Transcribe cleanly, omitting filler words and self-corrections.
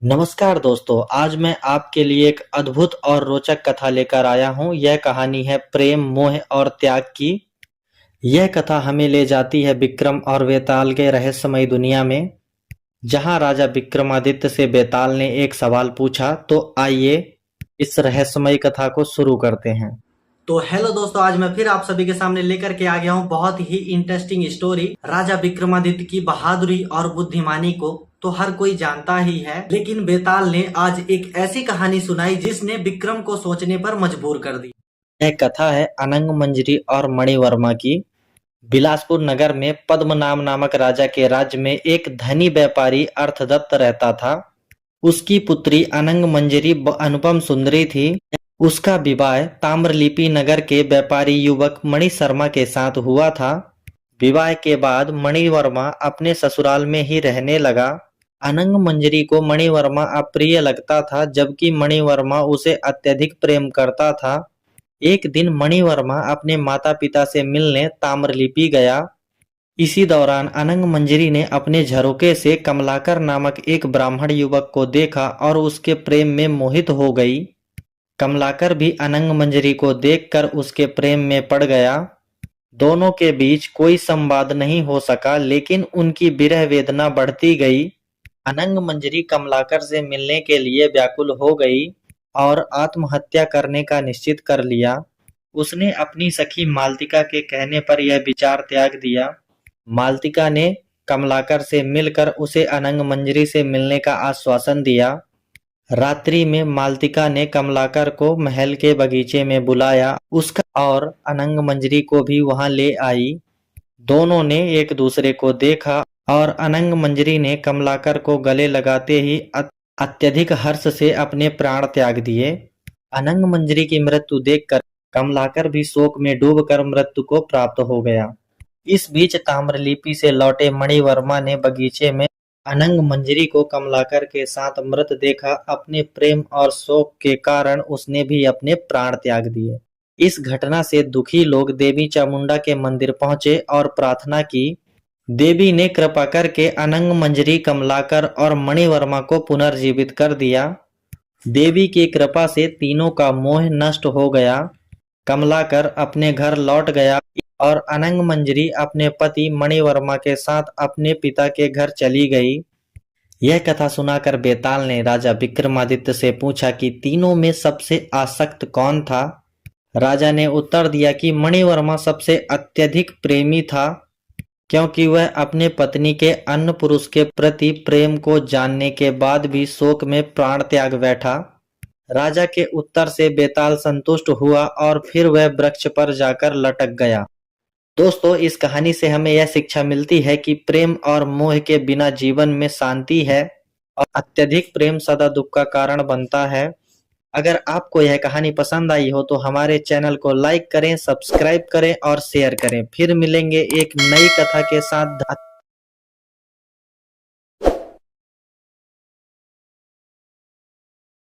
नमस्कार दोस्तों, आज मैं आपके लिए एक अद्भुत और रोचक कथा लेकर आया हूँ। यह कहानी है प्रेम, मोह और त्याग की। यह कथा हमें ले जाती है विक्रम और बेताल के रहस्यमयी दुनिया में, जहाँ राजा विक्रमादित्य से बेताल ने एक सवाल पूछा। तो आइए इस रहस्यमयी कथा को शुरू करते हैं। तो हेलो दोस्तों, आज मैं फिर आप सभी के सामने लेकर के आ गया हूँ बहुत ही इंटरेस्टिंग स्टोरी। राजा विक्रमादित्य की बहादुरी और बुद्धिमानी को तो हर कोई जानता ही है, लेकिन बेताल ने आज एक ऐसी कहानी सुनाई जिसने विक्रम को सोचने पर मजबूर कर दी। यह कथा है अनंग मंजरी और मणिवर्मा की। बिलासपुर नगर में पद्मनाम नामक राजा के राज्य में एक धनी व्यापारी अर्थदत्त रहता था। उसकी पुत्री अनंग मंजरी अनुपम सुंदरी थी। उसका विवाह ताम्रलिप्ति नगर के व्यापारी युवक मणि शर्मा के साथ हुआ था। विवाह के बाद मणिवर्मा अपने ससुराल में ही रहने लगा। अनंग मंजरी को मणिवर्मा अप्रिय लगता था, जबकि मणिवर्मा उसे अत्यधिक प्रेम करता था। एक दिन मणिवर्मा अपने माता पिता से मिलने ताम्रलिप्ति गया। इसी दौरान अनंग मंजरी ने अपने झरोके से कमलाकर नामक एक ब्राह्मण युवक को देखा और उसके प्रेम में मोहित हो गई। कमलाकर भी अनंग मंजरी को देखकर उसके प्रेम में पड़ गया। दोनों के बीच कोई संवाद नहीं हो सका, लेकिन उनकी विरह वेदना बढ़ती गई। अनंग मंजरी कमलाकर से मिलने के लिए व्याकुल हो गई और आत्महत्या करने का निश्चित कर लिया। उसने अपनी सखी मालतिका के कहने पर यह विचार त्याग दिया। मालतिका ने कमलाकर से मिलकर उसे अनंग मंजरी से मिलने का आश्वासन दिया। रात्रि में मालतिका ने कमलाकर को महल के बगीचे में बुलाया, उसका और अनंग मंजरी को भी वहां ले आई। दोनों ने एक दूसरे को देखा और अनंग मंजरी ने कमलाकर को गले लगाते ही अत्यधिक हर्ष से अपने प्राण त्याग दिए। अनंग मंजरी की मृत्यु देखकर कमलाकर भी शोक में डूबकर मृत्यु को प्राप्त हो गया। इस बीच ताम्रलिप्ति से लौटे मणिवर्मा ने बगीचे में अनंग मंजरी को कमलाकर के साथ मृत देखा। अपने प्रेम और शोक के कारण उसने भी अपने प्राण त्याग दिए। इस घटना से दुखी लोग देवी चामुंडा के मंदिर पहुंचे और प्रार्थना की। देवी ने कृपा करके अनंग मंजरी, कमलाकर और मणिवर्मा को पुनर्जीवित कर दिया। देवी की कृपा से तीनों का मोह नष्ट हो गया। कमलाकर अपने घर लौट गया और अनंग मंजरी अपने पति मणिवर्मा के साथ अपने पिता के घर चली गई। यह कथा सुनाकर बेताल ने राजा विक्रमादित्य से पूछा कि तीनों में सबसे आसक्त कौन था। राजा ने उत्तर दिया कि मणिवर्मा सबसे अत्यधिक प्रेमी था, क्योंकि वह अपने पत्नी के अन्य पुरुष के प्रति प्रेम को जानने के बाद भी शोक में प्राण त्याग बैठा। राजा के उत्तर से बेताल संतुष्ट हुआ और फिर वह वृक्ष पर जाकर लटक गया। दोस्तों, इस कहानी से हमें यह शिक्षा मिलती है कि प्रेम और मोह के बिना जीवन में शांति है और अत्यधिक प्रेम सदा दुख का कारण बनता है। अगर आपको यह कहानी पसंद आई हो तो हमारे चैनल को लाइक करें, सब्सक्राइब करें और शेयर करें। फिर मिलेंगे एक नई कथा के साथ।